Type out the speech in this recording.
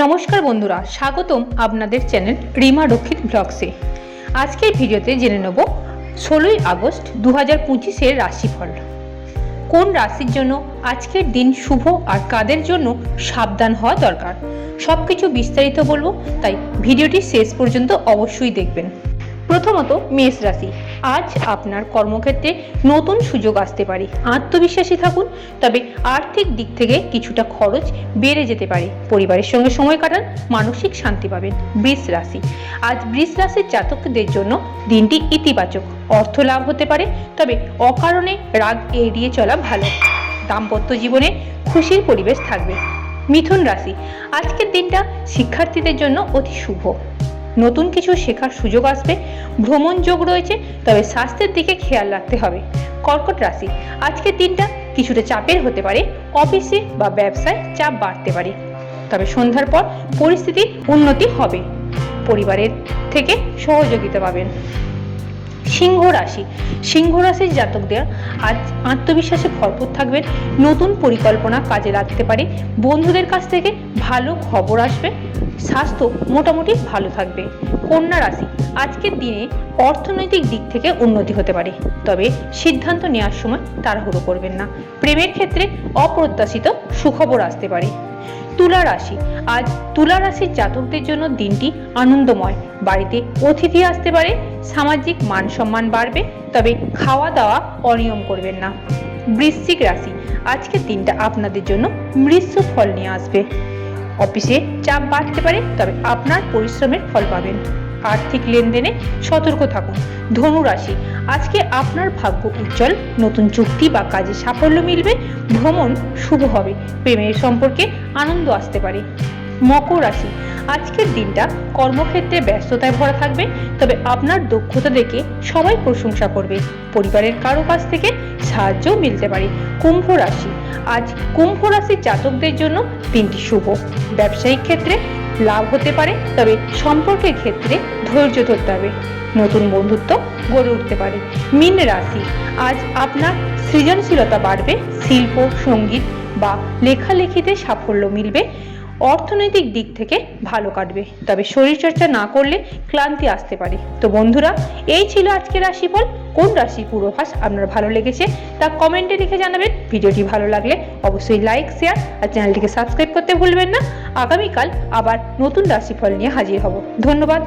নমস্কার বন্ধুরা, স্বাগতম আপনাদের চ্যানেল রিমা রক্ষিত ব্লগসে। আজকের ভিডিওতে জেনে নেব 16ই আগস্ট 2025-এর রাশিফল। কোন রাশির জন্য আজকের দিন শুভ আর কাদের জন্য সাবধান হওয়া দরকার, সব কিছু বিস্তারিত বলবো, তাই ভিডিওটি শেষ পর্যন্ত অবশ্যই দেখবেন। প্রথমত মেষ রাশি। আজ আপনার কর্মক্ষেত্রে নতুন সুযোগ আসতে পারে, আত্মবিশ্বাসী থাকুন। তবে আর্থিক দিক থেকে কিছুটা খরচ বেড়ে যেতে পারে। পরিবারের সঙ্গে সময় কাটান, মানসিক শান্তি পাবেন। বৃষ রাশি। আজ বৃষ রাশির জাতকদের জন্য দিনটি ইতিবাচক, অর্থ লাভ হতে পারে, তবে অকারণে রাগ এড়িয়ে চলা ভালো। দাম্পত্য জীবনে খুশির পরিবেশ থাকবে। মিথুন রাশি। আজকের দিনটা শিক্ষার্থীদের জন্য অতি শুভ, নতুন কিছু শেখার সুযোগ আসবে। ভ্রমণ যোগ রয়েছে, তবে স্বাস্থ্যের দিকে খেয়াল রাখতে হবে। কর্কট রাশি। আজকের দিনটা কিছুটা চাপের হতে পারে, অফিসে বা ব্যবসায় চাপ বাড়তে পারে, তবে সন্ধ্যার পর পরিস্থিতির উন্নতি হবে। পরিবারের থেকে সহযোগিতা পাবেন। সিংহ রাশি। সিংহ রাশির জাতকদের আজ আত্মবিশ্বাসে ভরপুর থাকবেন, নতুন পরিকল্পনা কাজে লাগতে পারে। বন্ধুদের কাছ থেকে ভালো খবর আসবে। স্বাস্থ্য মোটামুটি ভালো থাকবে। কন্যা রাশি। আজকের দিনে অর্থনৈতিক দিক থেকে উন্নতি হতে পারে, তবে সিদ্ধান্ত নেওয়ার সময় তাড়াহুড়ো করবেন না। প্রেমের ক্ষেত্রে অপ্রত্যাশিত সুখবর আসতে পারে। তুলা রাশি। আজ তুলা রাশির জাতকদের জন্য দিনটি আনন্দময়। বাড়িতে অতিথি আসতে পারে, সামাজিক মান সম্মান বাড়বে, তবে খাওয়া দাওয়া অনিয়ম করবেন না। বৃশ্চিক রাশি। আজকের দিনটা আপনাদের জন্য মিশ্র ফল নিয়ে আসবে। অফিসে চাপ বাড়তে পারে, তবে আপনার পরিশ্রমের ফল পাবেন। আর্থিক লেনদেনে সতর্ক থাকুন। ধনু রাশি। আজকে আপনার ভাগ্য উজ্জ্বল, নতুন চুক্তি বা কাজে সাফল্য মিলবে। ভ্রমণ শুভ হবে, প্রেমের সম্পর্কে আনন্দ আসতে পারে। মকর রাশি। আজকের দিনটা কর্মক্ষেত্রে ব্যস্ততায় ভরা থাকবে, তবে আপনার দক্ষতা দেখে সবাই প্রশংসা করবে। পরিবারের কারো কাছ থেকে সাহায্যও মিলতে পারে। কুম্ভ রাশি। আজ কুম্ভ রাশির জাতকদের জন্য দিনটি শুভ। ব্যবসায়িক ক্ষেত্রে লাভ হতে পারে, তবে সম্পর্কের ক্ষেত্রে ধৈর্য ধরতে হবে। নতুন বন্ধুত্ব গড়ে উঠতে পারে। মীন রাশি। আজ আপনার সৃজনশীলতা বাড়বে, শিল্প, সঙ্গীত বা লেখালেখিতে সাফল্য মিলবে। অর্থনৈতিক দিক থেকে ভালো কাটবে, তবে শরীরচর্চা না করলে ক্লান্তি আসতে পারে। তো বন্ধুরা, এই ছিল আজকের রাশিফল। কোন রাশি পূর্বাভাস আপনার ভালো লেগেছে তা কমেন্টে লিখে জানাবেন। ভিডিওটি ভালো লাগলে অবশ্যই লাইক, শেয়ার আর চ্যানেলটিকে সাবস্ক্রাইব করতে ভুলবেন না। আগামীকাল আবার নতুন রাশিফল নিয়ে হাজির হব। ধন্যবাদ।